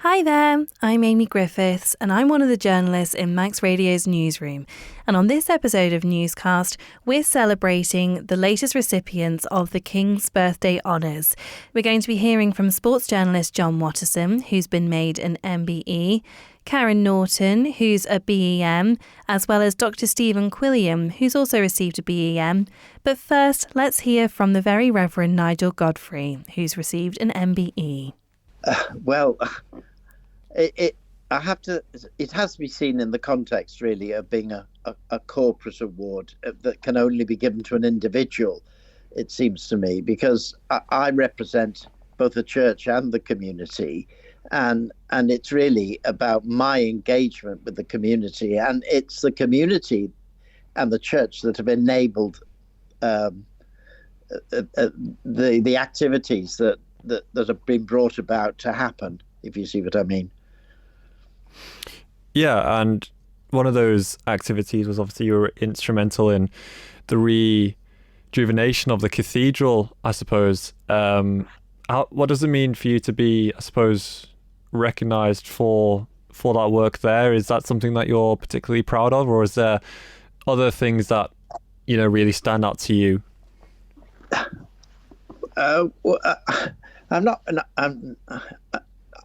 Hi there, I'm Amy Griffiths and I'm one of the journalists in Manx Radio's newsroom. And on this episode of Newscast, we're celebrating the latest recipients of the King's Birthday Honours. We're going to be hearing from sports journalist John Watterson, who's been made an MBE, Karen Norton, who's a BEM, as well as Dr. Stephen Quilliam, who's also received a BEM. But first, let's hear from the Very Reverend Nigel Godfrey, who's received an MBE. It has to be seen in the context, really, of being a corporate award that can only be given to an individual, it seems to me, because I represent both the church and the community, and it's really about my engagement with the community, and it's the community and the church that have enabled the activities that have been brought about to happen, if you see what I mean. Yeah, and one of those activities was obviously you were instrumental in the rejuvenation of the cathedral, I suppose. What does it mean for you to be, I suppose, recognised for that work there? Is that something that you're particularly proud of, or is there other things that, really stand out to you?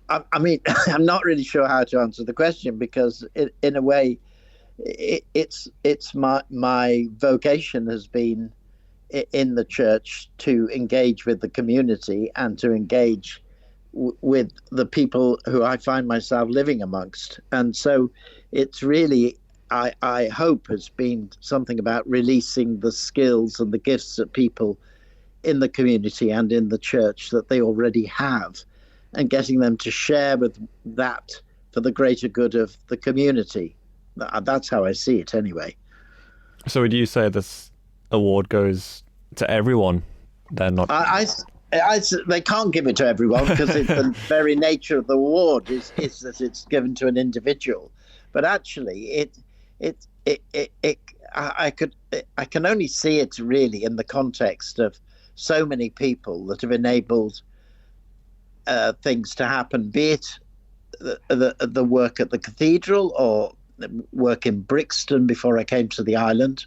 I'm not really sure how to answer the question, because in a way, it's my vocation has been in the church to engage with the community and to engage with the people who I find myself living amongst. And so it's really, I hope, has been something about releasing the skills and the gifts that people in the community and in the church that they already have, and getting them to share with that for the greater good of the community. That's how I see it, anyway. So would you say this award goes to everyone? They're not. They can't give it to everyone, because the very nature of the award is that it's given to an individual. But actually, I can only see it really in the context of so many people that have enabled things to happen, be it the work at the cathedral or work in Brixton before I came to the island.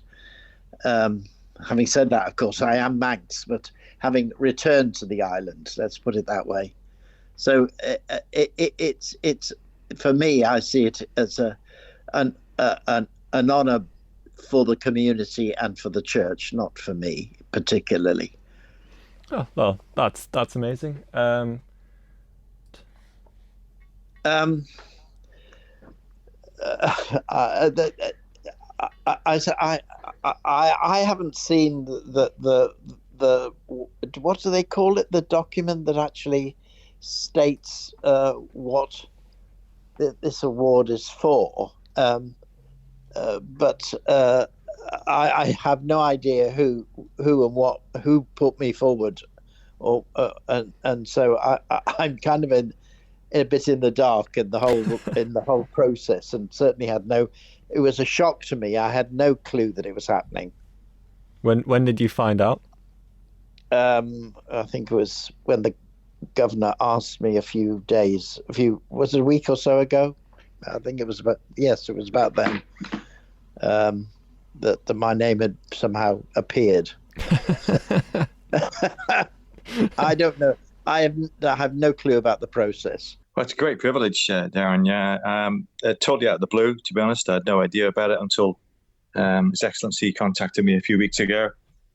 Having said that, of course, I am Manx, but having returned to the island, let's put it that way. So it's for me, I see it as an honour for the community and for the church, not for me particularly. Oh, well, that's amazing. I haven't seen the what do they call it? The document that actually states what this award is for. But I have no idea who put me forward, and so I'm kind of a bit in the dark in the whole process, and certainly it was a shock to me. I had no clue that it was happening. When did you find out? I think it was when the governor asked me was it a week or so ago? I think it was about then, that my name had somehow appeared. I don't know. I have no clue about the process. Well, it's a great privilege, Darren. Yeah, totally out of the blue, to be honest. I had no idea about it until His Excellency contacted me a few weeks ago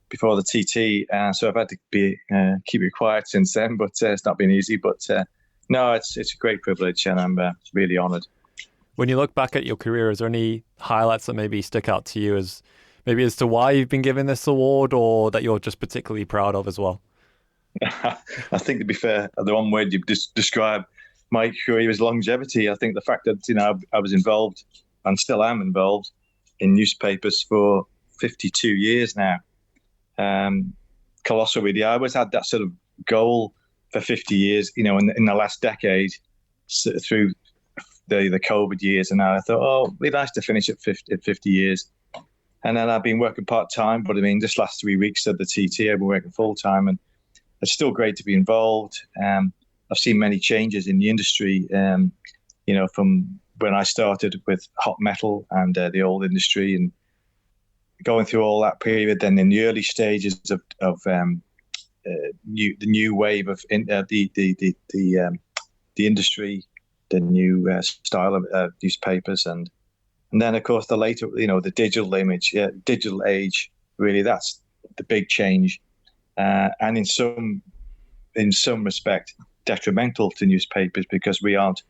before the TT. So I've had to keep it quiet since then, but it's not been easy. But no, it's a great privilege, and I'm really honoured. When you look back at your career, is there any highlights that maybe stick out to you as to why you've been given this award, or that you're just particularly proud of as well? I think, to be fair, the one word you've described my career is longevity. I think the fact that I was involved and still am involved in newspapers for 52 years now. Colossal, really. I always had that sort of goal for 50 years, in the last decade, through the COVID years, and now I thought, it'd be nice to finish at 50 years. And then I've been working part-time, but just last 3 weeks at the TT, I've been working full-time, and it's still great to be involved. I've seen many changes in the industry. From when I started with hot metal and the old industry, and going through all that period, then in the early stages of the new wave of the industry, the new style of newspapers, and then of course the later, the digital age. Really, that's the big change, and in some respect detrimental to newspapers because we aren't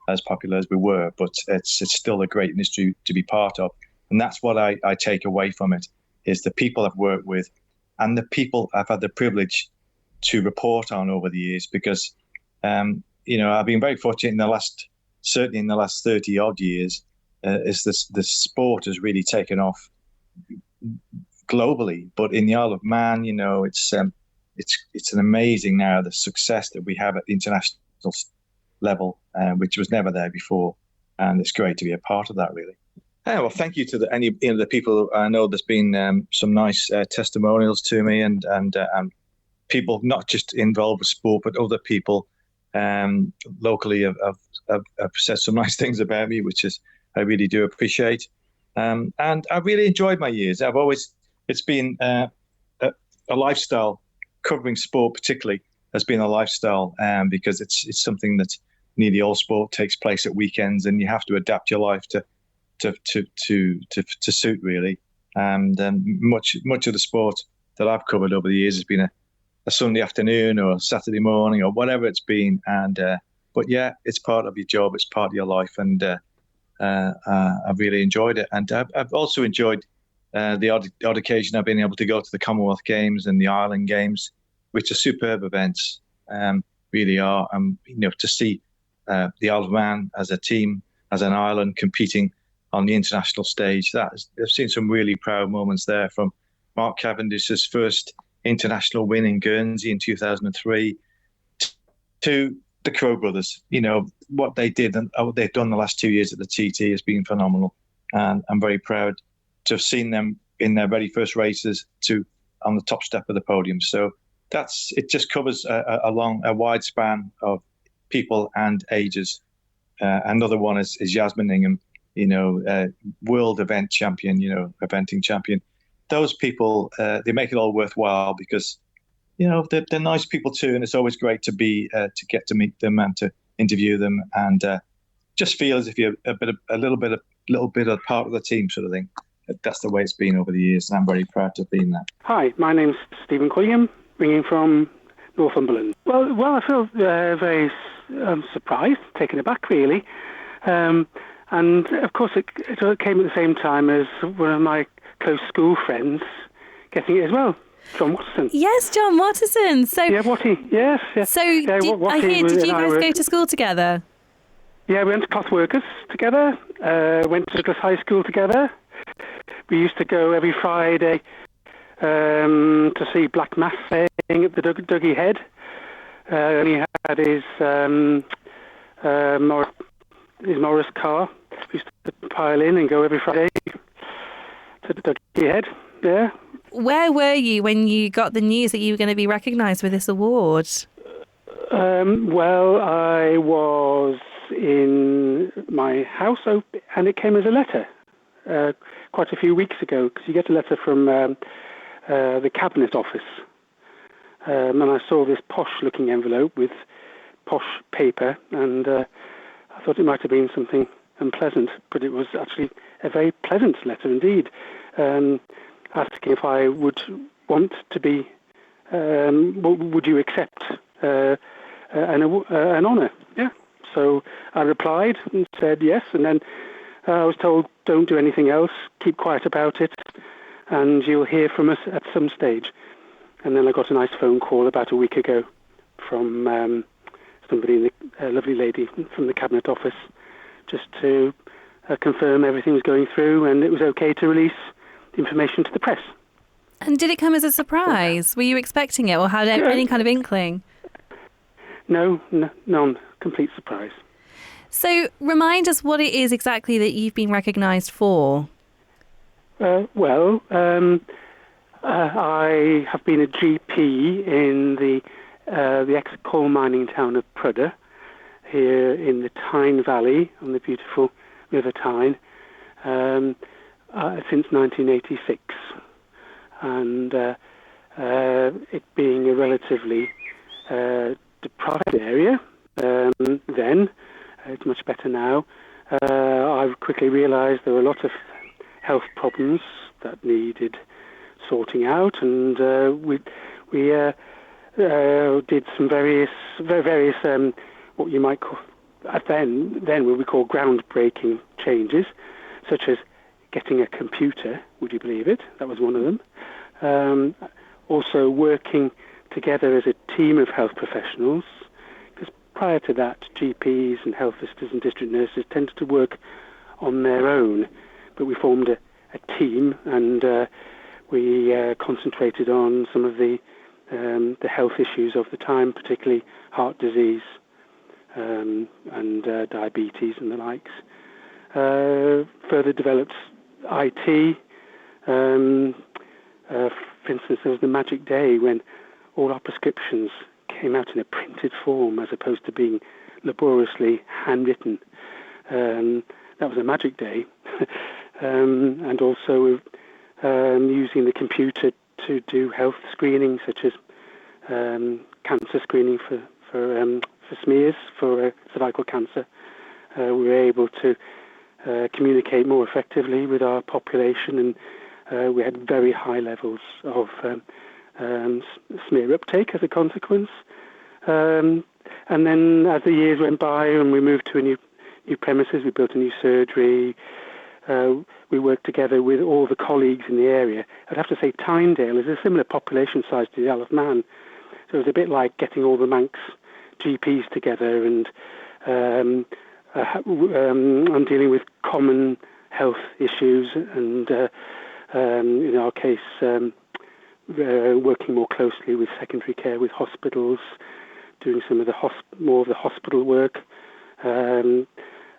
as popular as we were. But it's still a great industry to be part of, and that's what I take away from it is the people I've worked with, and the people I've had the privilege to report on over the years. Because I've been very fortunate certainly in the last 30 odd years, is the sport has really taken off globally. But in the Isle of Man, it's an amazing now the success that we have at the international level, which was never there before, and it's great to be a part of that, really. Well, thank you to the people. I know there's been some nice testimonials to me, and people not just involved with sport, but other people locally have said some nice things about me, which I really do appreciate. And I've really enjoyed my years. It's been a lifestyle. Covering sport particularly has been a lifestyle, because it's something that nearly all sport takes place at weekends, and you have to adapt your life to suit, really. And much of the sport that I've covered over the years has been a Sunday afternoon or a Saturday morning or whatever it's been. And but yeah, it's part of your job, it's part of your life, and I've really enjoyed it. And I've also enjoyed the odd occasion I've been able to go to the Commonwealth Games and the Ireland Games, which are superb events, really are. To see the Isle of Man as a team, as an island, competing on the international stage, I've seen some really proud moments there, from Mark Cavendish's first international win in Guernsey in 2003 to the Crow brothers. What they did and what they've done the last 2 years at the TT has been phenomenal, and I'm very proud to have seen them in their very first races on the top step of the podium. So it just covers a wide span of people and ages. Another one is Yasmin Ingham, world event champion, eventing champion. Those people, they make it all worthwhile, because they're nice people too, and it's always great to get to meet them and to interview them, and just feel as if you're a little bit of part of the team, sort of thing. That's the way it's been over the years, and I'm very proud to have been that. Hi, my name's Stephen Quilliam, ringing from Northumberland. Well, I feel very surprised, taken aback, really. And of course, it came at the same time as one of my close school friends getting it as well, John Watterson. Yes, John Watterson. So yeah, Watty. Yes. So did you guys go to school together? Yeah, we went to Clothworkers together. Went to Douglas High School together. We used to go every Friday to see Black Mass playing at the Dougie Head. And he had his Morris car. We used to pile in and go every Friday to the Dougie Head. Yeah. Where were you when you got the news that you were going to be recognised with this award? Well, I was in my house, and it came as a letter quite a few weeks ago, because you get a letter from the Cabinet Office. And I saw this posh-looking envelope with posh paper, and I thought it might have been something unpleasant, but it was actually a very pleasant letter indeed, asking if I would want to be, would you accept an honour? Yeah. So I replied and said yes, and then I was told, don't do anything else, keep quiet about it, and you'll hear from us at some stage. And then I got a nice phone call about a week ago from somebody, a lovely lady from the Cabinet Office, just to confirm everything was going through and it was okay to release information to the press. And did it come as a surprise? Were you expecting it, or had any kind of inkling? No, none. Complete surprise. So remind us what it is exactly that you've been recognised for. I have been a GP in the the ex-coal mining town of Prudder, here in the Tyne Valley on the beautiful River Tyne, since 1986. And it being a relatively deprived area then, it's much better now. I quickly realised there were a lot of health problems that needed sorting out, and we did some various what you might call then what we call groundbreaking changes, such as getting a computer. Would you believe it? That was one of them. Also working together as a team of health professionals, because prior to that, GPs and health visitors and district nurses tended to work on their own, but we formed a team, and we concentrated on some of the health issues of the time, particularly heart disease and diabetes and the likes. Further developed IT. For instance, there was the magic day when all our prescriptions came out in a printed form as opposed to being laboriously handwritten. That was a magic day. And also using the computer to do health screening, such as cancer screening for smears for cervical cancer. We were able to communicate more effectively with our population, and we had very high levels of smear uptake as a consequence. And then as the years went by and we moved to a new premises, we built a new surgery. We worked together with all the colleagues in the area. I'd have to say Tynedale is a similar population size to the Isle of Man. So it was a bit like getting all the Manx GPs together and I'm dealing with common health issues and, in our case, working more closely with secondary care, with hospitals, doing some of the more of the hospital work. So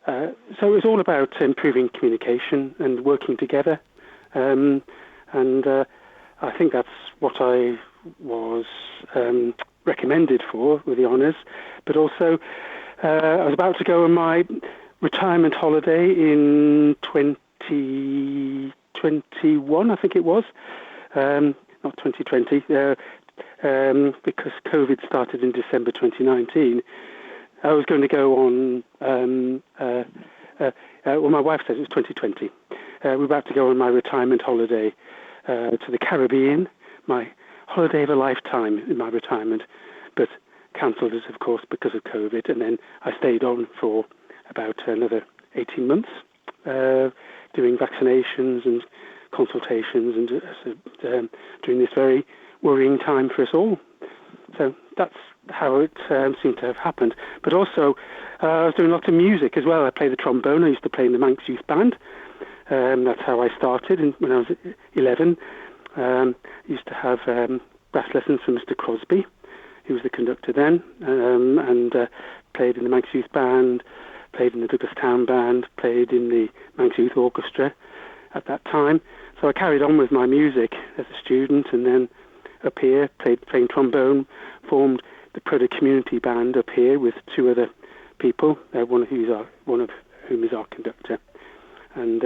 it was all about improving communication and working together. And I think that's what I was recommended for with the honours. But also, I was about to go on my retirement holiday in 2021, I think it was. Not 2020, because COVID started in December 2019. I was going to go on, well, my wife says it was 2020. We're about to go on my retirement holiday to the Caribbean, my holiday of a lifetime in my retirement, but cancelled it, of course, because of COVID. And then I stayed on for about another 18 months, doing vaccinations and consultations and during this very worrying time for us all. So that's how it seemed to have happened. But also, I was doing lots of music as well. I play the trombone. I used to play in the Manx Youth Band. That's how I started when I was 11. Used to have brass lessons from Mr. Crosby, who was the conductor then, and played in the Manx Youth Band, played in the Douglas Town Band, played in the Manx Youth Orchestra at that time. So I carried on with my music as a student, and then up here, playing trombone, formed the Prudder Community Band up here with two other people, one of whom is our conductor. And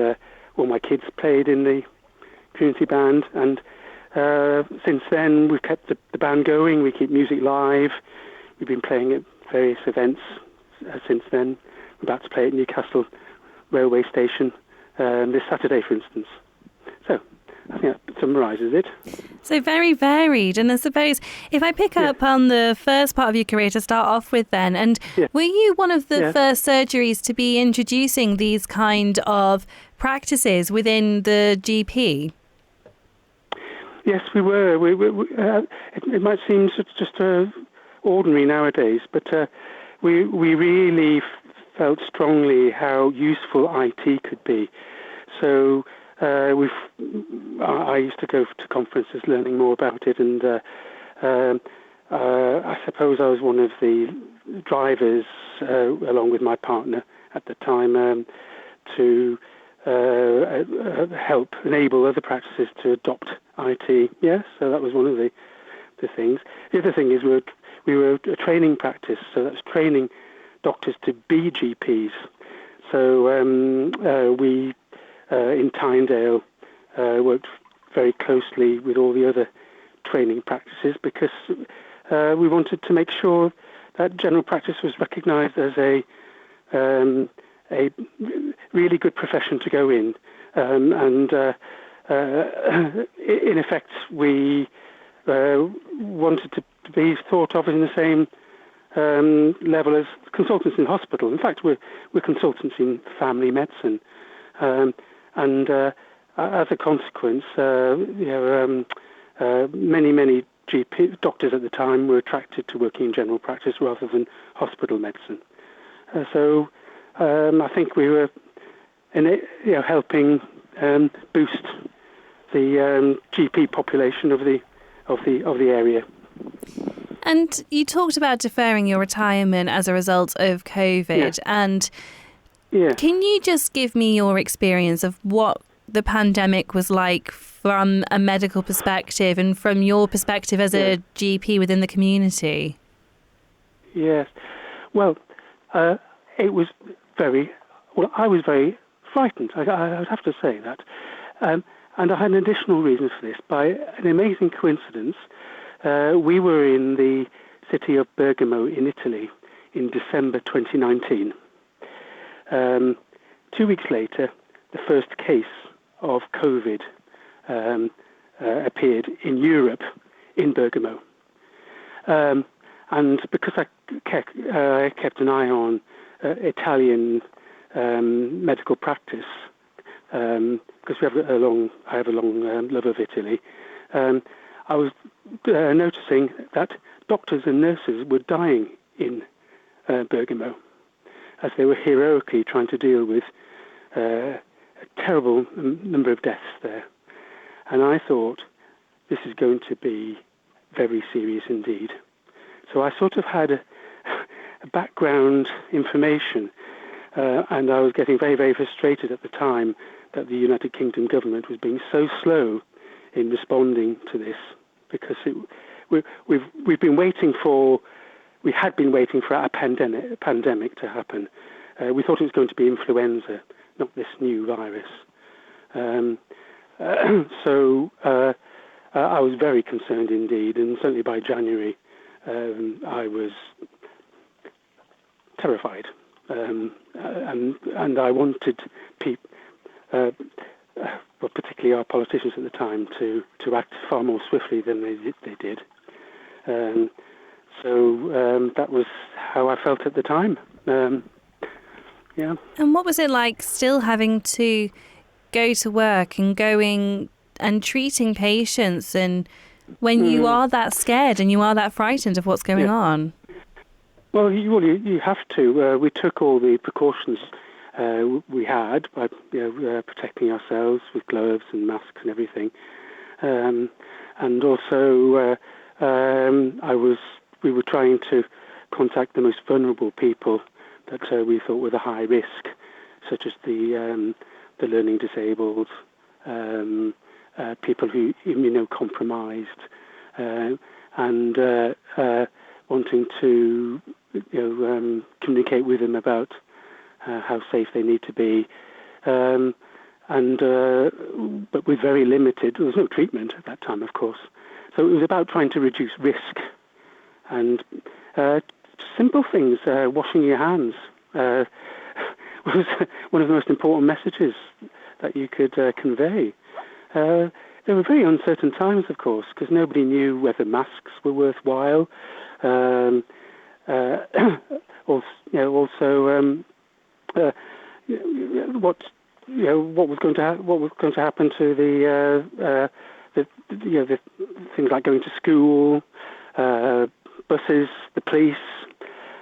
all my kids played in the community band, and since then we've kept the band going. We keep music live. We've been playing at various events since then. We're about to play at Newcastle Railway Station this Saturday, for instance. So I think that summarises it. So very varied. And I suppose if I pick up on the first part of your career to start off with then, and were you one of the first surgeries to be introducing these kind of practices within the GP? Yes, we were. It might seem just ordinary nowadays, but we really felt strongly how useful IT could be. So I used to go to conferences learning more about it, and I suppose I was one of the drivers, along with my partner at the time, to help enable other practices to adopt IT. Yes, so that was one of the things. The other thing is we we were a training practice, so that's training doctors to be GPs. So we in Tyndale worked very closely with all the other training practices because we wanted to make sure that general practice was recognised as a really good profession to go in, and in effect we wanted to be thought of in the same level as consultants in hospital. In fact, we're consultants in family medicine, and as a consequence, many GP doctors at the time were attracted to working in general practice rather than hospital medicine. So I think we were helping boost the GP population of the area. And you talked about deferring your retirement as a result of COVID. And can you just give me your experience of what the pandemic was like from a medical perspective and from your perspective as a GP within the community? Yes. Well, it was I was very frightened. I would have to say that. And I had an additional reason for this. By an amazing coincidence, we were in the city of Bergamo in Italy in December 2019. 2 weeks later, the first case of COVID appeared in Europe, in Bergamo. And because I kept an eye on Italian medical practice, because I have a long love of Italy, I was noticing that doctors and nurses were dying in Bergamo as they were heroically trying to deal with a terrible number of deaths there. And I thought, this is going to be very serious indeed. So I sort of had a background information, and I was getting very, very frustrated at the time that the United Kingdom government was being so slow in responding to this, because we had been waiting for a pandemic to happen. We thought it was going to be influenza, not this new virus. So I was very concerned indeed, and certainly by January I was terrified, and I wanted people, particularly our politicians at the time, to act far more swiftly than they did. So that was how I felt at the time. And what was it like still having to go to work and going and treating patients, and when you are that scared and you are that frightened of what's going on? Well, you have to. We took all the precautions we had by protecting ourselves with gloves and masks and everything, and also we were trying to contact the most vulnerable people that we thought were the high risk, such as the learning disabled, people who immunocompromised, and wanting to communicate with them about how safe they need to be, but with very limited. There was no treatment at that time, of course. So it was about trying to reduce risk, and simple things. Washing your hands was one of the most important messages that you could convey. There were very uncertain times, of course, because nobody knew whether masks were worthwhile. What was going to happen to the things like going to school, buses, the police.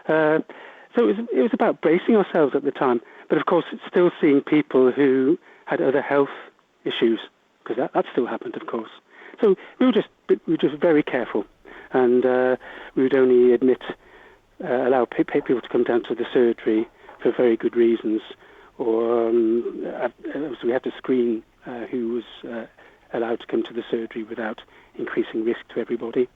So it was about bracing ourselves at the time. But of course, it's still seeing people who had other health issues, because that still happened, of course. So we were just very careful, and we would only allow people to come down to the surgery for very good reasons, or so we had to screen who was allowed to come to the surgery without increasing risk to everybody.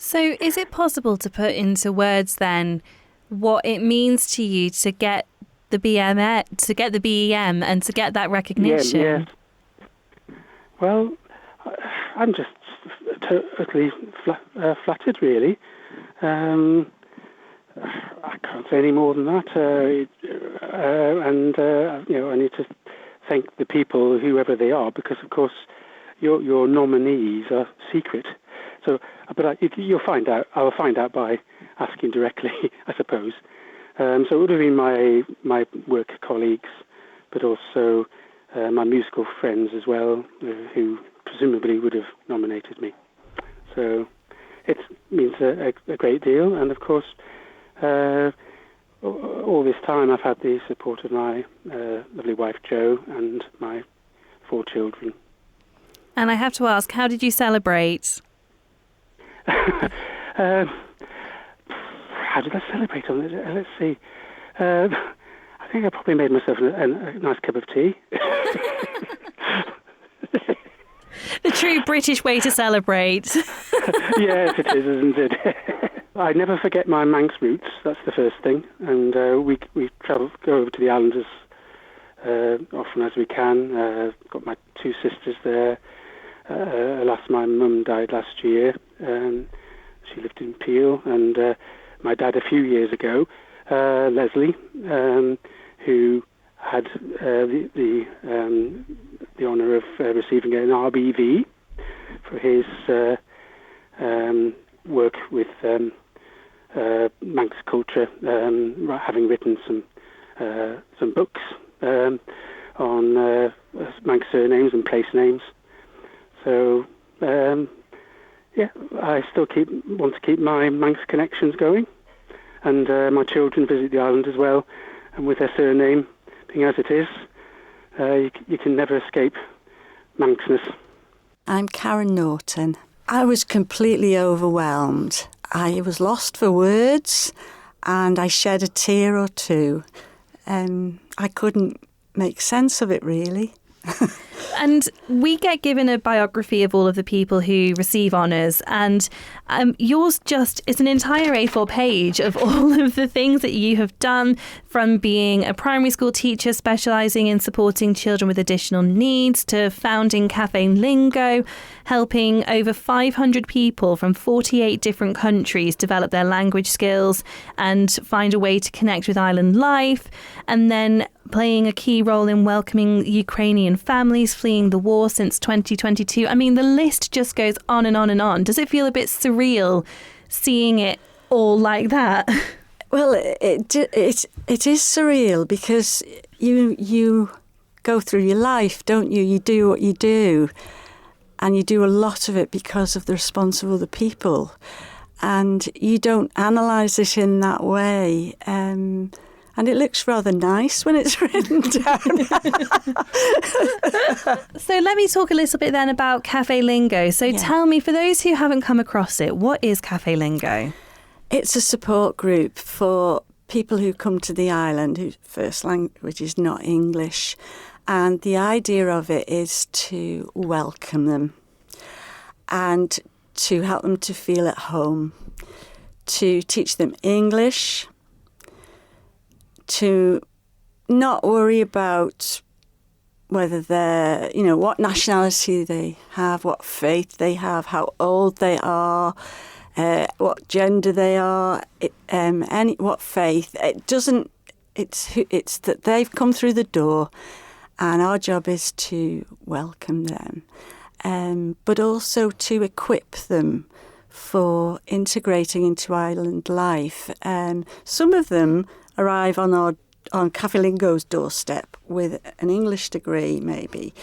So is it possible to put into words then what it means to you to get the BEM and to get that recognition? Yeah. Well, I'm just totally flattered, really. I can't say any more than that. I need to thank the people, whoever they are, because of course your nominees are secret. So, but you'll find out. I'll find out by asking directly, I suppose. So it would have been my work colleagues, but also my musical friends as well, who presumably would have nominated me. So it means a great deal, and of course, all this time I've had the support of my lovely wife Jo and my 4 children. And I have to ask, how did you celebrate? How did I celebrate on it? Let's see. I think I probably made myself a nice cup of tea. The true British way to celebrate. Yes, it is, isn't it? I never forget my Manx roots. That's the first thing. And we go over to the island as often as we can. Got my 2 sisters there. Alas, my mum died last year. She lived in Peel, and my dad a few years ago, Leslie, who had the honour of receiving an RBV for his work with Manx culture, having written some books on Manx surnames and place names. So, I still want to keep my Manx connections going, and my children visit the island as well, and with their surname being as it is, you can never escape Manxness. I'm Karen Norton. I was completely overwhelmed. I was lost for words, and I shed a tear or two. I couldn't make sense of it, really. And we get given a biography of all of the people who receive honours, and yours it's an entire A4 page of all of the things that you have done, from being a primary school teacher specialising in supporting children with additional needs, to founding Cafe Lingo, helping over 500 people from 48 different countries develop their language skills and find a way to connect with island life, and then playing a key role in welcoming Ukrainian families fleeing the war since 2022. I mean, the list just goes on and on and on. Does it feel a bit surreal seeing it all like that? Well, it is surreal because you go through your life, don't you? You do what you do, and you do a lot of it because of the response of other people, and you don't analyse it in that way. And it looks rather nice when it's written down. So let me talk a little bit then about Cafe Lingo. So Tell me, for those who haven't come across it, what is Cafe Lingo? It's a support group for people who come to the island whose first language is not English. And the idea of it is to welcome them and to help them to feel at home, to teach them English, to not worry about whether they're, what nationality they have, what faith they have, how old they are, what gender they are, what faith. It's that they've come through the door, and our job is to welcome them, but also to equip them for integrating into island life. Some of them arrive on Cafe Lingo's doorstep with an English degree, maybe.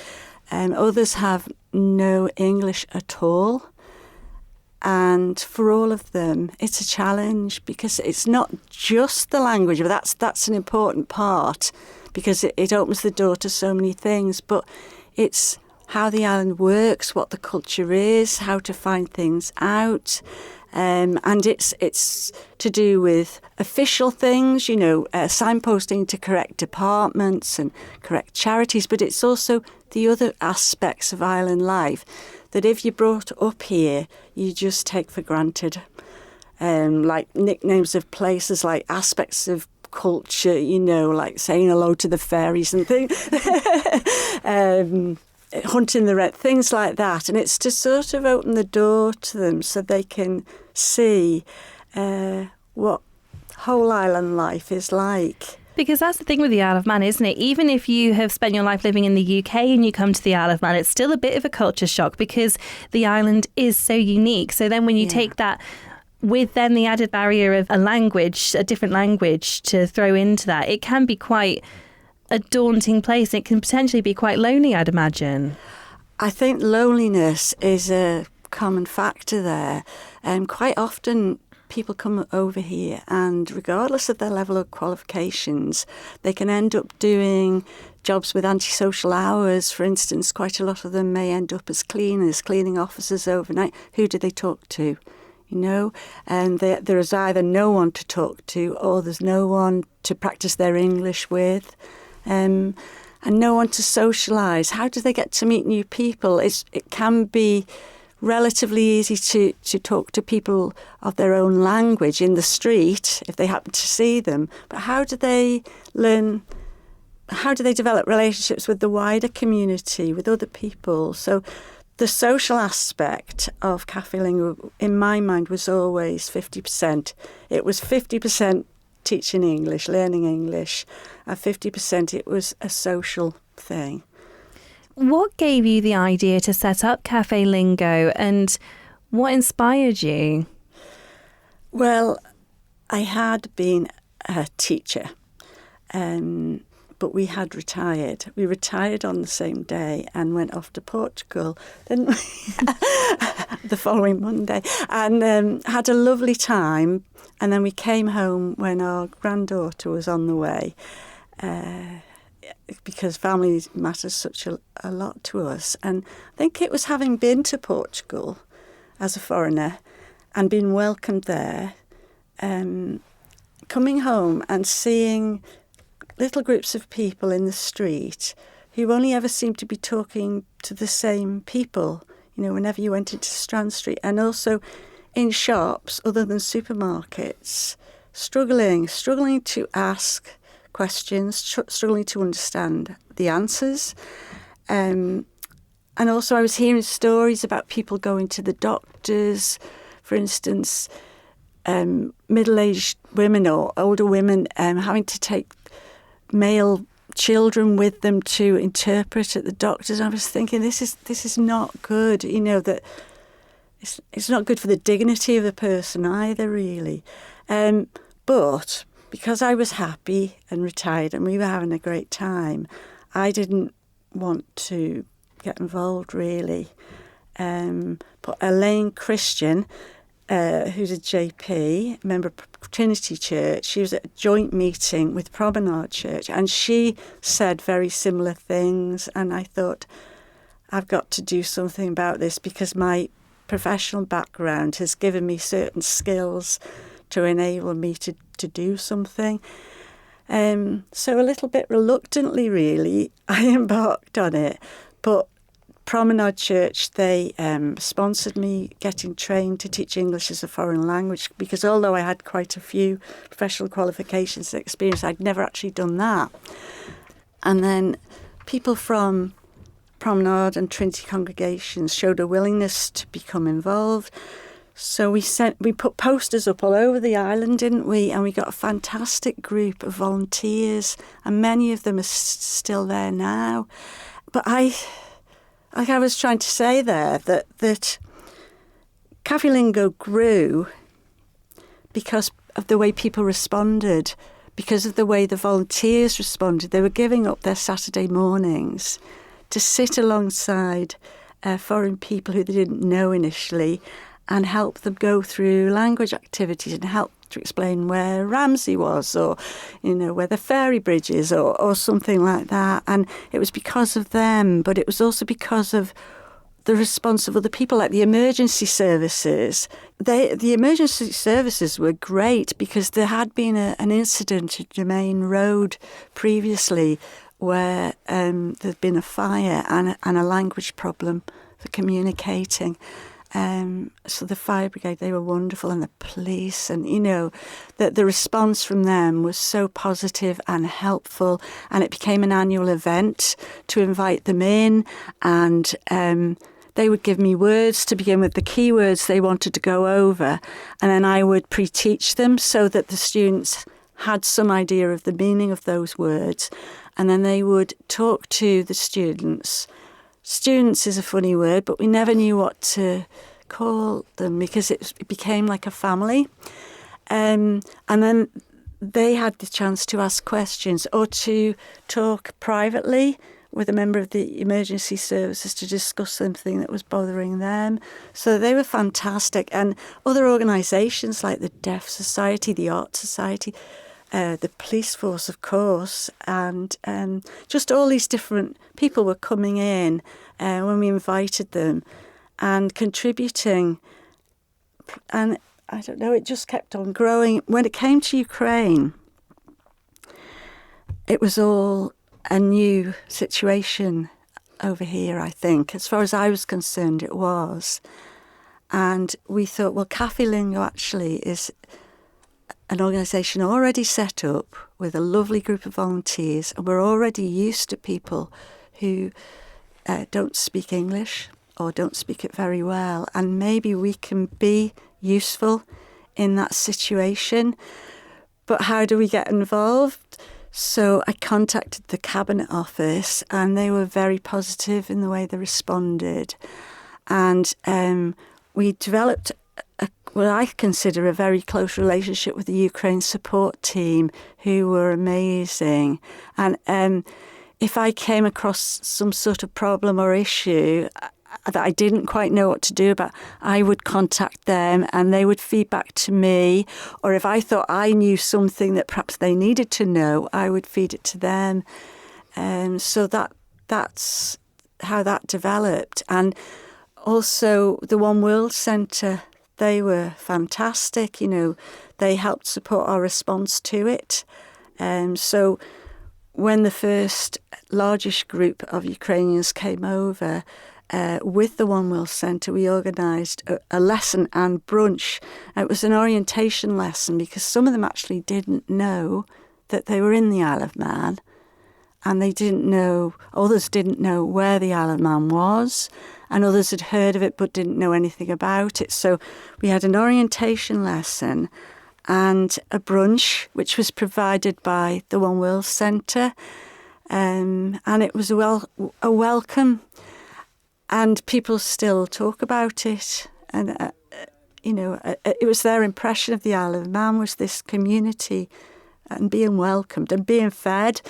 Others have no English at all. And for all of them, it's a challenge because it's not just the language, but that's an important part because it opens the door to so many things. But it's how the island works, what the culture is, how to find things out, And it's to do with official things, signposting to correct departments and correct charities, but it's also the other aspects of island life that if you're brought up here, you just take for granted. Like nicknames of places, like aspects of culture, like saying hello to the fairies and things, hunting the red, things like that. And it's to sort of open the door to them so they can see what whole island life is like. Because that's the thing with the Isle of Man, isn't it? Even if you have spent your life living in the UK and you come to the Isle of Man, it's still a bit of a culture shock because the island is so unique. So then when you take that with then the added barrier of a different language to throw into that, it can be quite a daunting place. It can potentially be quite lonely, I'd imagine. I think loneliness is a common factor there. Quite often people come over here and regardless of their level of qualifications, they can end up doing jobs with antisocial hours. For instance, quite a lot of them may end up as cleaners, cleaning officers overnight. Who do they talk to? And there is either no one to talk to or there's no one to practice their English with, and no one to socialise. How do they get to meet new people? It can be relatively easy to talk to people of their own language in the street if they happen to see them. But how do they develop relationships with the wider community, with other people? So the social aspect of Cafe Lingua, in my mind, was always 50%. It was 50% teaching English, learning English, and 50% it was a social thing. What gave you the idea to set up Cafe Lingo and what inspired you? Well, I had been a teacher, but we had retired. We retired on the same day and went off to Portugal then the following Monday and had a lovely time. And then we came home when our granddaughter was on the way. Because family matters such a lot to us. And I think it was having been to Portugal as a foreigner and been welcomed there, coming home and seeing little groups of people in the street who only ever seemed to be talking to the same people, whenever you went into Strand Street, and also in shops other than supermarkets, struggling to ask questions, struggling to understand the answers. And also I was hearing stories about people going to the doctors, for instance, middle-aged women or older women having to take male children with them to interpret at the doctors. And I was thinking, this is not good, that it's not good for the dignity of the person either, really. But because I was happy and retired and we were having a great time, I didn't want to get involved, really. But Elaine Christian, who's a JP, member of Trinity Church, she was at a joint meeting with Promenade Church and she said very similar things. And I thought, I've got to do something about this because my professional background has given me certain skills to enable me to do something. So a little bit reluctantly, really, I embarked on it. But Promenade Church, they sponsored me getting trained to teach English as a foreign language because although I had quite a few professional qualifications and experience, I'd never actually done that. And then people from Promenade and Trinity congregations showed a willingness to become involved. So we put posters up all over the island, didn't we? And we got a fantastic group of volunteers, and many of them are still there now. But like I was trying to say there, that Cafe Lingo grew because of the way people responded, because of the way the volunteers responded. They were giving up their Saturday mornings to sit alongside foreign people who they didn't know initially and help them go through language activities and help to explain where Ramsey was or, where the ferry bridge is or something like that. And it was because of them, but it was also because of the response of other people, like the emergency services. The emergency services were great because there had been an incident at Germain Road previously where there'd been a fire and a language problem for communicating. So the fire brigade, they were wonderful, and the police, and that the response from them was so positive and helpful, and it became an annual event to invite them in, and they would give me words to begin with, the keywords they wanted to go over, and then I would pre-teach them so that the students had some idea of the meaning of those words, and then they would talk to the students. Students is a funny word, but we never knew what to call them because it became like a family. And then they had the chance to ask questions or to talk privately with a member of the emergency services to discuss something that was bothering them. So they were fantastic. And other organisations like the Deaf Society, the Art Society, the police force, of course, and just all these different people were coming in when we invited them and contributing. And I don't know, it just kept on growing. When it came to Ukraine, it was all a new situation over here, I think. As far as I was concerned, it was. And we thought, well, Cafe Lingo actually is an organisation already set up with a lovely group of volunteers, and we're already used to people who don't speak English or don't speak it very well, and maybe we can be useful in that situation. But how do we get involved? So I contacted the Cabinet Office, and they were very positive in the way they responded. And we developed what I consider a very close relationship with the Ukraine support team, who were amazing. And if I came across some sort of problem or issue that I didn't quite know what to do about, I would contact them and they would feed back to me. Or if I thought I knew something that perhaps they needed to know, I would feed it to them. So that's how that developed. And also the One World Centre, they were fantastic. They helped support our response to it. So when the first largest group of Ukrainians came over, with the One World Centre, we organised a lesson and brunch. It was an orientation lesson because some of them actually didn't know that they were in the Isle of Man, and others didn't know where the Isle of Man was, and others had heard of it but didn't know anything about it. So we had an orientation lesson and a brunch, which was provided by the One World Centre, and it was a welcome. And people still talk about it. And, it was their impression of the Isle of Man was this community and being welcomed and being fed,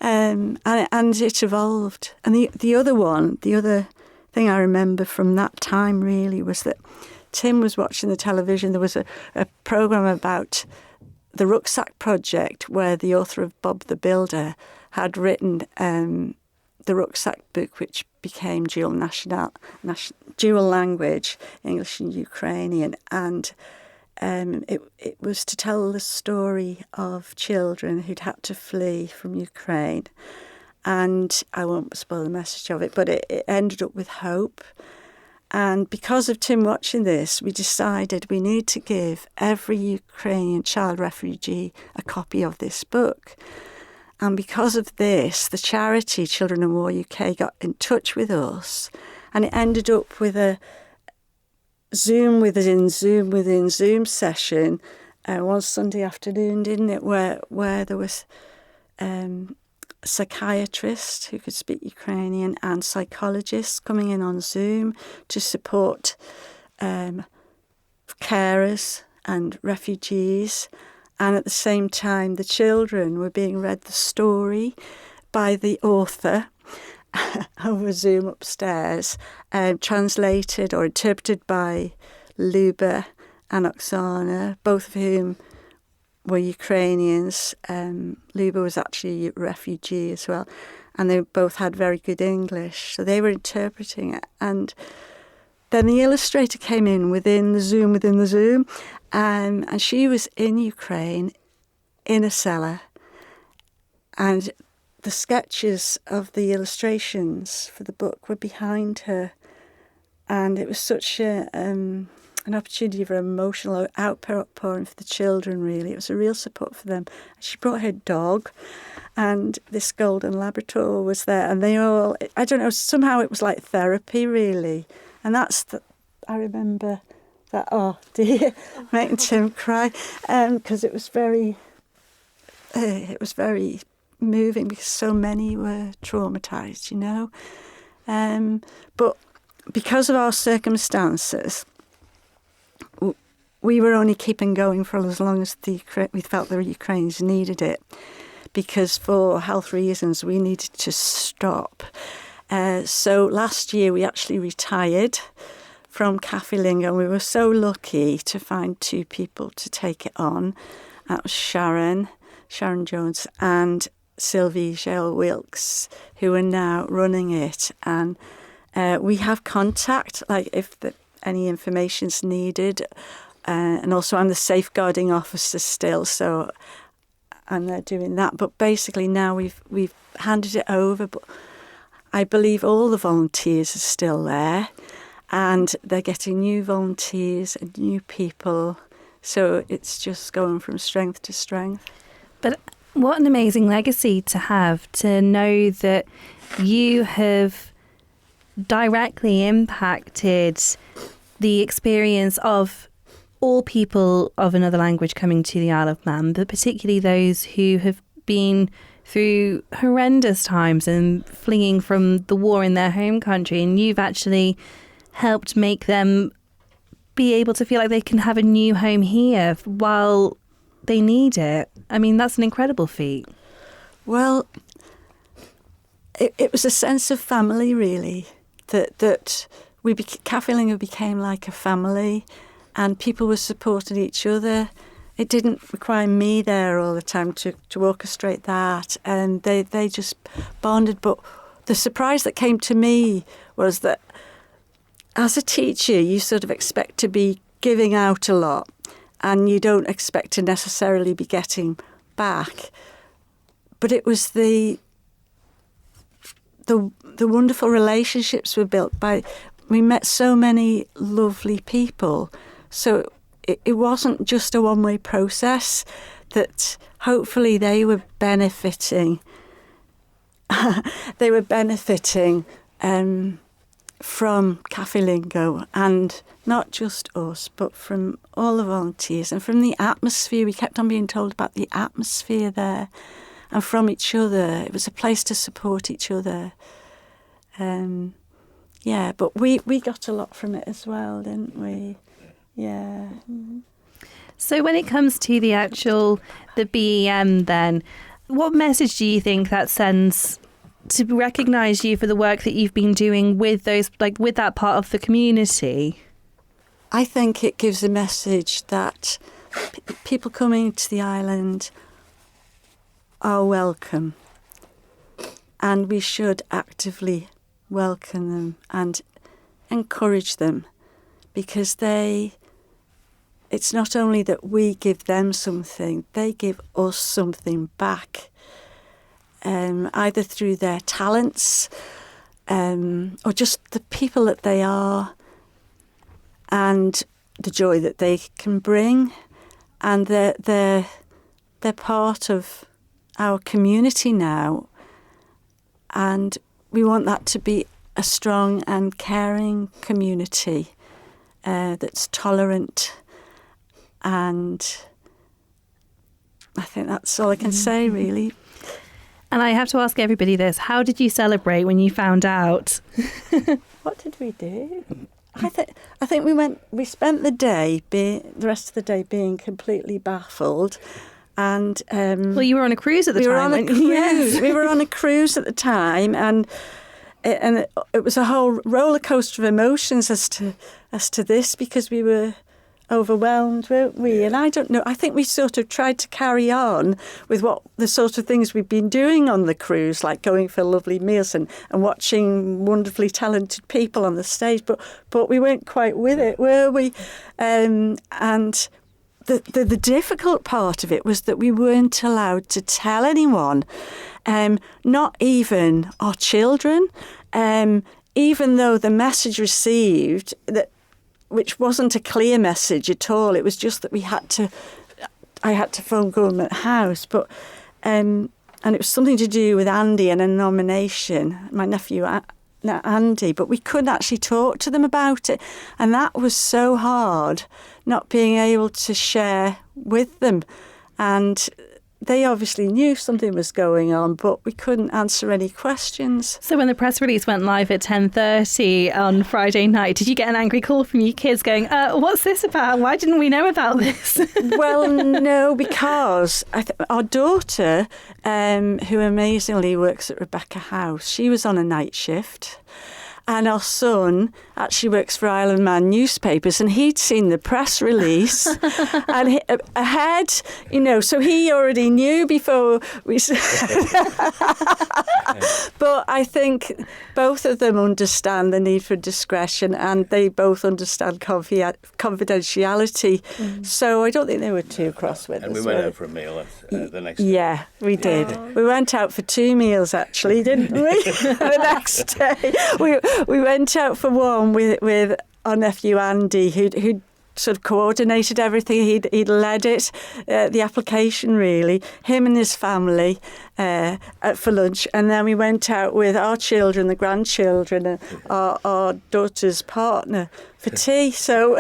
and it evolved. And the other thing I remember from that time really was that Tim was watching the television. There was a programme about the Rucksack Project where the author of Bob the Builder had written the Rucksack book, which became dual language, English and Ukrainian, and it was to tell the story of children who'd had to flee from Ukraine. And I won't spoil the message of it, but it ended up with hope. And because of Tim watching this, we decided we need to give every Ukrainian child refugee a copy of this book. And because of this, the charity Children in War UK got in touch with us, and it ended up with a Zoom within Zoom session one Sunday afternoon, didn't it, where there was a psychiatrist who could speak Ukrainian and psychologists coming in on Zoom to support carers and refugees. And at the same time, the children were being read the story by the author over Zoom upstairs, translated or interpreted by Luba and Oksana, both of whom were Ukrainians. Luba was actually a refugee as well. And they both had very good English. So they were interpreting it. And then the illustrator came in within the Zoom. And she was in Ukraine in a cellar. And the sketches of the illustrations for the book were behind her. And it was such an opportunity for emotional outpouring for the children, really. It was a real support for them. She brought her dog, and this golden Labrador was there. And they all, I don't know, somehow it was like therapy, really. And I remember that, oh dear, making Tim cry, because it was very moving because so many were traumatised, you know. But because of our circumstances, we were only keeping going for as long as we felt the Ukrainians needed it, because for health reasons we needed to stop. So last year we actually retired from Cafe Lingo, and we were so lucky to find 2 people to take it on. That was Sharon Jones and Sylvie Gale Wilkes, who are now running it. And we have contact, like if any information's needed. And also I'm the safeguarding officer still, so I'm there doing that. But basically now we've handed it over, but I believe all the volunteers are still there, and they're getting new volunteers and new people. So it's just going from strength to strength. But what an amazing legacy to have, to know that you have directly impacted the experience of all people of another language coming to the Isle of Man, but particularly those who have been through horrendous times and fleeing from the war in their home country, and you've actually helped make them be able to feel like they can have a new home here while they need it. I mean, that's an incredible feat. Well, it was a sense of family, really, that Cafe Lingo became like a family, and people were supporting each other. It didn't require me there all the time to orchestrate that, and they just bonded. But the surprise that came to me was that as a teacher, you sort of expect to be giving out a lot, and you don't expect to necessarily be getting back. But it was the wonderful relationships were built we met so many lovely people. So it wasn't just a one-way process, that hopefully they were benefiting. They were benefiting from Cafe Lingo, and not just us, but from all the volunteers and from the atmosphere. We kept on being told about the atmosphere there, and from each other. It was a place to support each other. Yeah, but we got a lot from it as well, didn't we? Yeah. So when it comes to the BEM then, what message do you think that sends to recognise you for the work that you've been doing with those, like with that part of the community? I think it gives a message that people coming to the island are welcome, and we should actively welcome them and encourage them, because it's not only that we give them something, they give us something back, either through their talents or just the people that they are and the joy that they can bring, and they're part of our community now, and we want that to be a strong and caring community that's tolerant. And I think that's all I can say, really. And I have to ask everybody this: how did you celebrate when you found out? What did we do? I think we spent the rest of the day being completely baffled. And well, you were on a cruise at the time. Yes, we were on a cruise at the time, and it was a whole roller coaster of emotions as to this, because we were overwhelmed, weren't we? And I don't know, I think we sort of tried to carry on with what the sort of things we've been doing on the cruise, like going for lovely meals and watching wonderfully talented people on the stage, but we weren't quite with it, were we? And the difficult part of it was that we weren't allowed to tell anyone, not even our children, even though the message received, which wasn't a clear message at all. It was just that I had to phone Government House, but and it was something to do with Andy and a nomination, my nephew Andy, but we couldn't actually talk to them about it, and that was so hard, not being able to share with them. And they obviously knew something was going on, but we couldn't answer any questions. So when the press release went live at 10:30 on Friday night, did you get an angry call from your kids going, what's this about? Why didn't we know about this? Well, no, because our daughter, who amazingly works at Rebecca House, she was on a night shift. And our son actually works for Isle of Man newspapers, and he'd seen the press release and ahead, so he already knew before we. But I think both of them understand the need for discretion, and they both understand confidentiality. So I don't think they were too cross with us. And we went out for a meal the next day. Yeah, we did. Oh. We went out for 2 meals, actually, didn't we? The next day. We went out for one with our nephew Andy, who'd sort of coordinated everything. He'd led it, the application really, him and his family for lunch. And then we went out with our children, the grandchildren, and our daughter's partner for tea. So,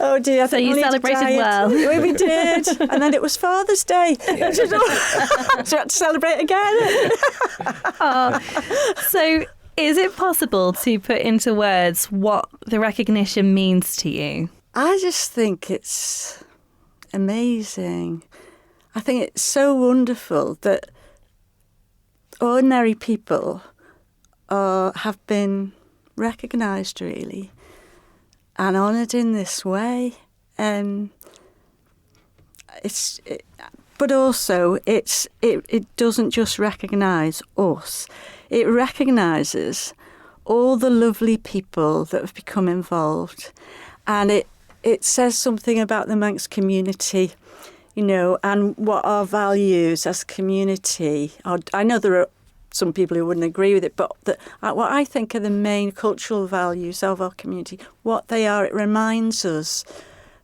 oh dear. So you celebrated well. We did. And then it was Father's Day. So we had to celebrate again. So is it possible to put into words what the recognition means to you? I just think it's amazing. I think it's so wonderful that ordinary people have been recognised, really, and honoured in this way. But also, it doesn't just recognise us. It recognises all the lovely people that have become involved, and it says something about the Manx community, and what our values as a community are. I know there are some people who wouldn't agree with it, but what I think are the main cultural values of our community, what they are, it reminds us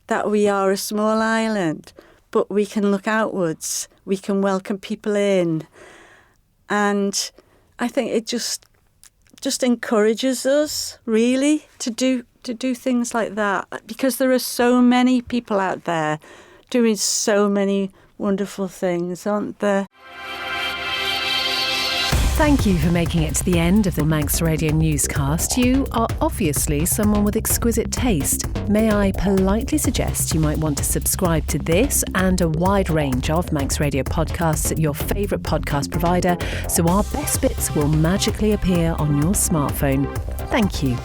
that we are a small island, but we can look outwards, we can welcome people in, and I think it just encourages us, really, to do things like that, because there are so many people out there doing so many wonderful things, aren't there? Thank you for making it to the end of the Manx Radio Newscast. You are obviously someone with exquisite taste. May I politely suggest you might want to subscribe to this and a wide range of Manx Radio podcasts at your favourite podcast provider, so our best bits will magically appear on your smartphone. Thank you.